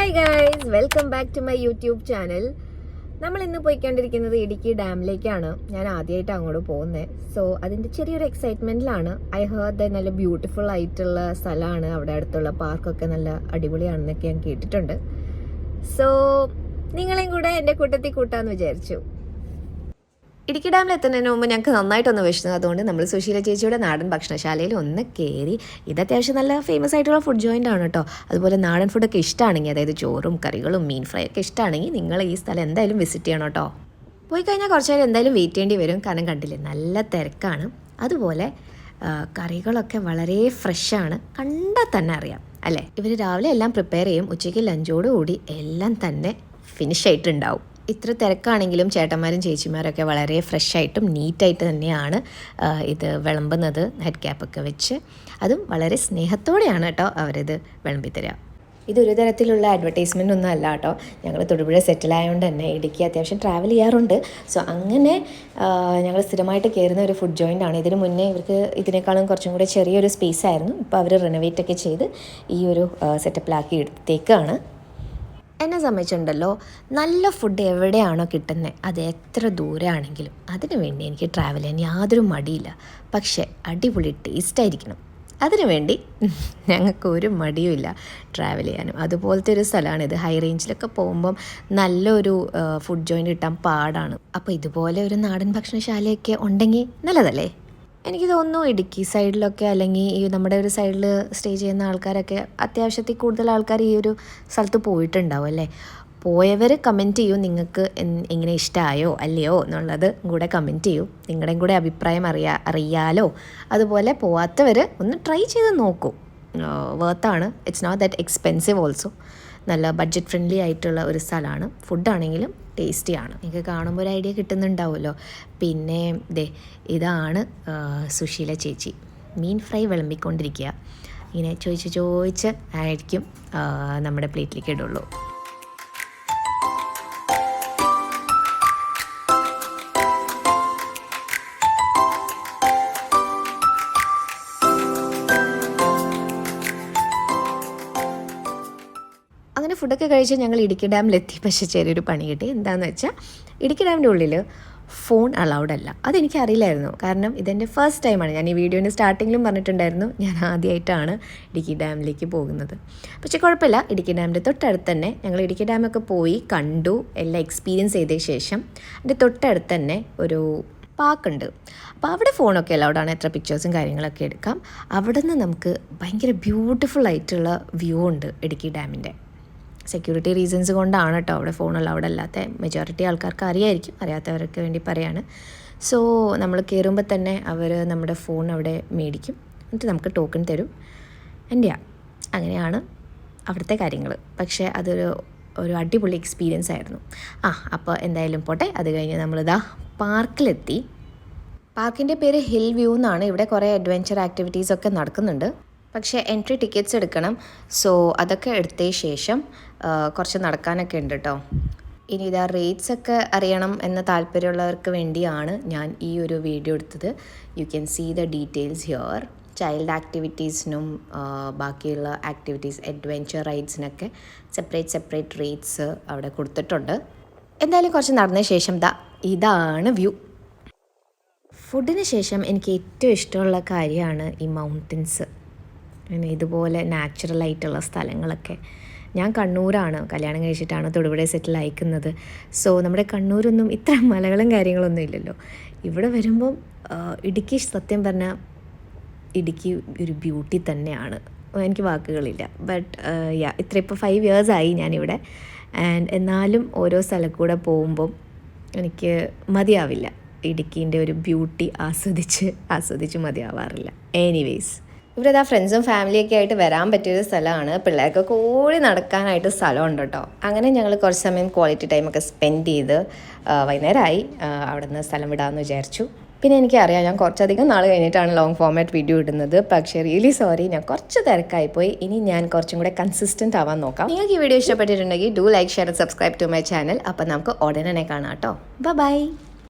Hi guys, welcome back to my YouTube channel. നമ്മൾ ഇന്ന് പോയിക്കൊണ്ടിരിക്കുന്നത് ഇടുക്കി ഡാമിലേക്കാണ്. ഞാൻ ആദ്യമായിട്ട് അങ്ങോട്ട് പോകുന്നത്. സോ അതിൻ്റെ ചെറിയൊരു എക്സൈറ്റ്മെൻറ്റിലാണ്. ഐ ഹേർഡ് നല്ല ബ്യൂട്ടിഫുൾ ആയിട്ടുള്ള സ്ഥലമാണ്. അവിടെ അടുത്തുള്ള പാർക്കൊക്കെ നല്ല അടിപൊളിയാണെന്നൊക്കെ ഞാൻ കേട്ടിട്ടുണ്ട്. സോ നിങ്ങളെയും കൂടെ എൻ്റെ കൂട്ടത്തിൽ കൂട്ടാമെന്ന് വിചാരിച്ചു. ഇടുക്കി ഡാമിൽ എത്തുന്നതിന് മുമ്പ് ഞങ്ങൾക്ക് നന്നായിട്ടൊന്ന് വിശന്നു. അതുകൊണ്ട് നമ്മൾ സുശീല ചേച്ചിയുടെ നാടൻ ഭക്ഷണശാലയിൽ ഒന്ന് കയറി. ഇത് അത്യാവശ്യം നല്ല ഫേമസ് ആയിട്ടുള്ള ഫുഡ് ജോയിൻ്റ് ആണ് കേട്ടോ. അതുപോലെ നാടൻ ഫുഡൊക്കെ ഇഷ്ടമാണെങ്കിൽ, അതായത് ചോറും കറികളും മീൻ ഫ്രൈ ഒക്കെ ഇഷ്ടമാണെങ്കിൽ നിങ്ങൾ ഈ സ്ഥലം എന്തായാലും വിസിറ്റ് ചെയ്യണം കേട്ടോ. പോയി കഴിഞ്ഞാൽ കുറച്ച് നേരം എന്തായാലും വെയിറ്റ് ചെയ്യേണ്ടി വരും, കാരണം കണ്ടില്ലേ നല്ല തിരക്കാണ്. അതുപോലെ കറികളൊക്കെ വളരെ ഫ്രഷാണ്, കണ്ടാൽ തന്നെ അറിയാം അല്ലേ. ഇവർ രാവിലെ എല്ലാം പ്രിപ്പയർ ചെയ്യും, ഉച്ചയ്ക്ക് ലഞ്ചോടുകൂടി എല്ലാം തന്നെ ഫിനിഷ് ആയിട്ടുണ്ടാവും. ഇത്ര തിരക്കാണെങ്കിലും ചേട്ടന്മാരും ചേച്ചിമാരൊക്കെ വളരെ ഫ്രഷായിട്ടും നീറ്റായിട്ട് തന്നെയാണ് ഇത് വിളമ്പുന്നത്. ഹെഡ് ക്യാപ്പൊക്കെ വെച്ച്, അതും വളരെ സ്നേഹത്തോടെയാണ് കേട്ടോ അവരിത് വിളമ്പിത്തരിക. ഇതൊരു തരത്തിലുള്ള അഡ്വർടൈസ്മെൻ്റ് ഒന്നും അല്ല കേട്ടോ. ഞങ്ങൾ തൊടുപുഴ സെറ്റിലായതുകൊണ്ട് തന്നെ ഇടുക്കി അത്യാവശ്യം ട്രാവൽ ചെയ്യാറുണ്ട്. സോ അങ്ങനെ ഞങ്ങൾ സ്ഥിരമായിട്ട് കയറുന്ന ഒരു ഫുഡ് ജോയിൻ്റ് ആണ്. ഇതിന് മുന്നേ ഇവർക്ക് ഇതിനേക്കാളും കുറച്ചും കൂടെ ചെറിയൊരു സ്പേസ് ആയിരുന്നു. ഇപ്പോൾ അവർ റിനോവേറ്റ് ഒക്കെ ചെയ്ത് ഈ ഒരു സെറ്റപ്പിലാക്കി എടുത്തേക്കാണ്. എന്നെ സംബന്ധിച്ചുണ്ടല്ലോ, നല്ല ഫുഡ് എവിടെയാണോ കിട്ടുന്നത്, അത് എത്ര ദൂരമാണെങ്കിലും അതിനു വേണ്ടി എനിക്ക് ട്രാവൽ ചെയ്യാൻ യാതൊരു മടിയില്ല. പക്ഷേ അടിപൊളി ടേസ്റ്റ് ആയിരിക്കണം. അതിനുവേണ്ടി ഞങ്ങൾക്ക് ഒരു മടിയുമില്ല ട്രാവൽ ചെയ്യാനും. അതുപോലത്തെ ഒരു സ്ഥലമാണിത്. ഹൈ റേഞ്ചിലൊക്കെ പോകുമ്പം നല്ലൊരു ഫുഡ് ജോയിൻ്റ് കിട്ടാൻ പാടാണ്. അപ്പോൾ ഇതുപോലെ ഒരു നാടൻ ഭക്ഷണശാലയൊക്കെ ഉണ്ടെങ്കിൽ നല്ലതല്ലേ. എനിക്ക് തോന്നുന്നു ഇടുക്കി സൈഡിലൊക്കെ, അല്ലെങ്കിൽ ഈ നമ്മുടെ ഒരു സൈഡിൽ സ്റ്റേ ചെയ്യുന്ന ആൾക്കാരൊക്കെ അത്യാവശ്യത്തിൽ കൂടുതൽ ആൾക്കാർ ഈ ഒരു സ്ഥലത്ത് പോയിട്ടുണ്ടാവും അല്ലേ. പോയവർ കമൻറ്റ് ചെയ്യൂ, നിങ്ങൾക്ക് എങ്ങനെ ഇഷ്ടമായോ അല്ലയോ എന്നുള്ളത് കൂടെ കമൻറ്റ് ചെയ്യൂ. നിങ്ങളുടെയും കൂടെ അഭിപ്രായം അറിയാലോ. അതുപോലെ പോവാത്തവർ ഒന്ന് ട്രൈ ചെയ്ത് നോക്കൂ, വേർത്താണ്. It's not that expensive also. നല്ല ബഡ്ജറ്റ് ഫ്രണ്ട്ലി ആയിട്ടുള്ള ഒരു സ്ഥലമാണ്. ഫുഡാണെങ്കിലും ടേസ്റ്റിയാണ്. നിങ്ങൾക്ക് കാണുമ്പോൾ ഒരു ഐഡിയ കിട്ടുന്നുണ്ടാവുമല്ലോ. പിന്നെ ഇതാണ് സുശീല ചേച്ചി മീൻ ഫ്രൈ വിളമ്പിക്കൊണ്ടിരിക്കുക. ഇങ്ങനെ ചോദിച്ച് ആയിരിക്കും നമ്മുടെ പ്ലേറ്റിലേക്ക് ഇടുള്ളൂ. അങ്ങനെ ഫുഡൊക്കെ കഴിച്ച് ഞങ്ങൾ ഇടുക്കി ഡാമിലെത്തി. പക്ഷേ ചെറിയൊരു പണി കിട്ടി. എന്താണെന്ന് വെച്ചാൽ ഇടുക്കി ഡാമിൻ്റെ ഉള്ളിൽ ഫോൺ അലൗഡ് അല്ല. അതെനിക്കറിയില്ലായിരുന്നു, കാരണം ഇതെൻ്റെ ഫസ്റ്റ് ടൈമാണ്. ഞാൻ ഈ വീഡിയോൻ്റെ സ്റ്റാർട്ടിങ്ങിലും പറഞ്ഞിട്ടുണ്ടായിരുന്നു, ഞാൻ ആദ്യമായിട്ടാണ് ഇടുക്കി ഡാമിലേക്ക് പോകുന്നത്. പക്ഷേ കുഴപ്പമില്ല, ഇടുക്കി ഡാമിൻ്റെ തൊട്ടടുത്ത് തന്നെ ഞങ്ങൾ ഇടുക്കി ഡാമൊക്കെ പോയി കണ്ടു, എല്ലാം എക്സ്പീരിയൻസ് ചെയ്ത ശേഷം അതിൻ്റെ തൊട്ടടുത്ത് തന്നെ ഒരു പാർക്കുണ്ട്. അപ്പോൾ അവിടെ ഫോണൊക്കെ അലൗഡാണ്, എത്ര പിക്ചേഴ്സും കാര്യങ്ങളൊക്കെ എടുക്കാം. അവിടെ നിന്ന് നമുക്ക് ഭയങ്കര ബ്യൂട്ടിഫുൾ ആയിട്ടുള്ള വ്യൂ ഉണ്ട് ഇടുക്കി ഡാമിൻ്റെ. സെക്യൂരിറ്റി റീസൺസ് കൊണ്ടാണ് കേട്ടോ അവിടെ ഫോൺ അലൗഡ് അല്ലാത്ത. മെജോറിറ്റി ആൾക്കാർക്ക് അറിയായിരിക്കും, അറിയാത്തവർക്ക് വേണ്ടി പറയാണ്. സോ നമ്മൾ കയറുമ്പോൾ തന്നെ അവർ നമ്മുടെ ഫോൺ അവിടെ മേടിക്കും, എന്നിട്ട് നമുക്ക് ടോക്കൺ തരും. അങ്ങനെയാണ് അവിടുത്തെ കാര്യങ്ങൾ. പക്ഷേ ഒരു അടിപൊളി എക്സ്പീരിയൻസ് ആയിരുന്നു. അപ്പോൾ എന്തായാലും പോട്ടെ. അത് കഴിഞ്ഞ് നമ്മളിതാ പാർക്കിലെത്തി. പാർക്കിൻ്റെ പേര് ഹിൽ വ്യൂ എന്നാണ്. ഇവിടെ കുറേ അഡ്വെഞ്ചർ ആക്ടിവിറ്റീസൊക്കെ നടക്കുന്നുണ്ട്. പക്ഷേ എൻട്രി ടിക്കറ്റ്സ് എടുക്കണം. സോ അതൊക്കെ എടുത്ത ശേഷം കുറച്ച് നടക്കാനൊക്കെ ഉണ്ട് കേട്ടോ. ഇനി ഇതാ റേറ്റ്സ് ഒക്കെ അറിയണം എന്ന താല്പര്യമുള്ളവർക്ക് വേണ്ടിയാണ് ഞാൻ ഈ ഒരു വീഡിയോ എടുത്തത്. You can see the details here. Child ആക്ടിവിറ്റീസിനും ബാക്കിയുള്ള ആക്ടിവിറ്റീസ്, അഡ്വെഞ്ചർ റൈഡ്സിനൊക്കെ സെപ്പറേറ്റ് റേറ്റ്സ് അവിടെ കൊടുത്തിട്ടുണ്ട്. എന്തായാലും കുറച്ച് നടന്ന ശേഷം ഇതാണ് വ്യൂ. ഫുഡിന് ശേഷം എനിക്ക് ഏറ്റവും ഇഷ്ടമുള്ള കാര്യമാണ് ഈ മൗണ്ടൻസ്. പിന്നെ ഇതുപോലെ നാച്ചുറലായിട്ടുള്ള സ്ഥലങ്ങളൊക്കെ. ഞാൻ കണ്ണൂരാണ്, കല്യാണം കഴിച്ചിട്ടാണ് തൊടുപുഴ സെറ്റിൽ അയക്കുന്നത്. സോ നമ്മുടെ കണ്ണൂരൊന്നും ഇത്ര മലകളും കാര്യങ്ങളൊന്നും ഇല്ലല്ലോ. ഇവിടെ വരുമ്പം ഇടുക്കി, സത്യം പറഞ്ഞാൽ ഇടുക്കി ഒരു ബ്യൂട്ടി തന്നെയാണ്. എനിക്ക് വാക്കുകളില്ല. ബട്ട് ഇപ്പോൾ 5 years ആയി ഞാനിവിടെ. എന്നാലും ഓരോ സ്ഥലം കൂടെ പോകുമ്പം എനിക്ക് മതിയാവില്ല. ഇടുക്കീൻ്റെ ഒരു ബ്യൂട്ടി ആസ്വദിച്ച് മതിയാവാറില്ല. എനിവേയ്സ്, ഇവരതാ ഫ്രണ്ട്സും ഫാമിലിയൊക്കെ ആയിട്ട് വരാൻ പറ്റിയൊരു സ്ഥലമാണ്. പിള്ളേർക്കൊക്കെ ഓടി നടക്കാനായിട്ട് സ്ഥലമുണ്ട് കേട്ടോ. അങ്ങനെ ഞങ്ങൾ കുറച്ച് സമയം ക്വാളിറ്റി ടൈമൊക്കെ സ്പെൻഡ് ചെയ്ത് വൈകുന്നേരമായി അവിടെ നിന്ന് സ്ഥലം വിടാമെന്ന് വിചാരിച്ചു. പിന്നെ എനിക്കറിയാം, ഞാൻ കുറച്ചധികം നാൾ കഴിഞ്ഞിട്ടാണ് ലോങ് ഫോർമാറ്റ് വീഡിയോ ഇടുന്നത്. പക്ഷേ റിയലി സോറി, ഞാൻ കുറച്ച് തിരക്കായിപ്പോയി. ഇനി ഞാൻ കുറച്ചും കൂടെ കൺസിസ്റ്റൻ്റ് ആവാൻ നോക്കാം. നിങ്ങൾക്ക് ഈ വീഡിയോ ഇഷ്ടപ്പെട്ടിട്ടുണ്ടെങ്കിൽ do like, share, subscribe to my channel. അപ്പോൾ നമുക്ക് ഉടനെ കാണാം കേട്ടോ. ബൈ.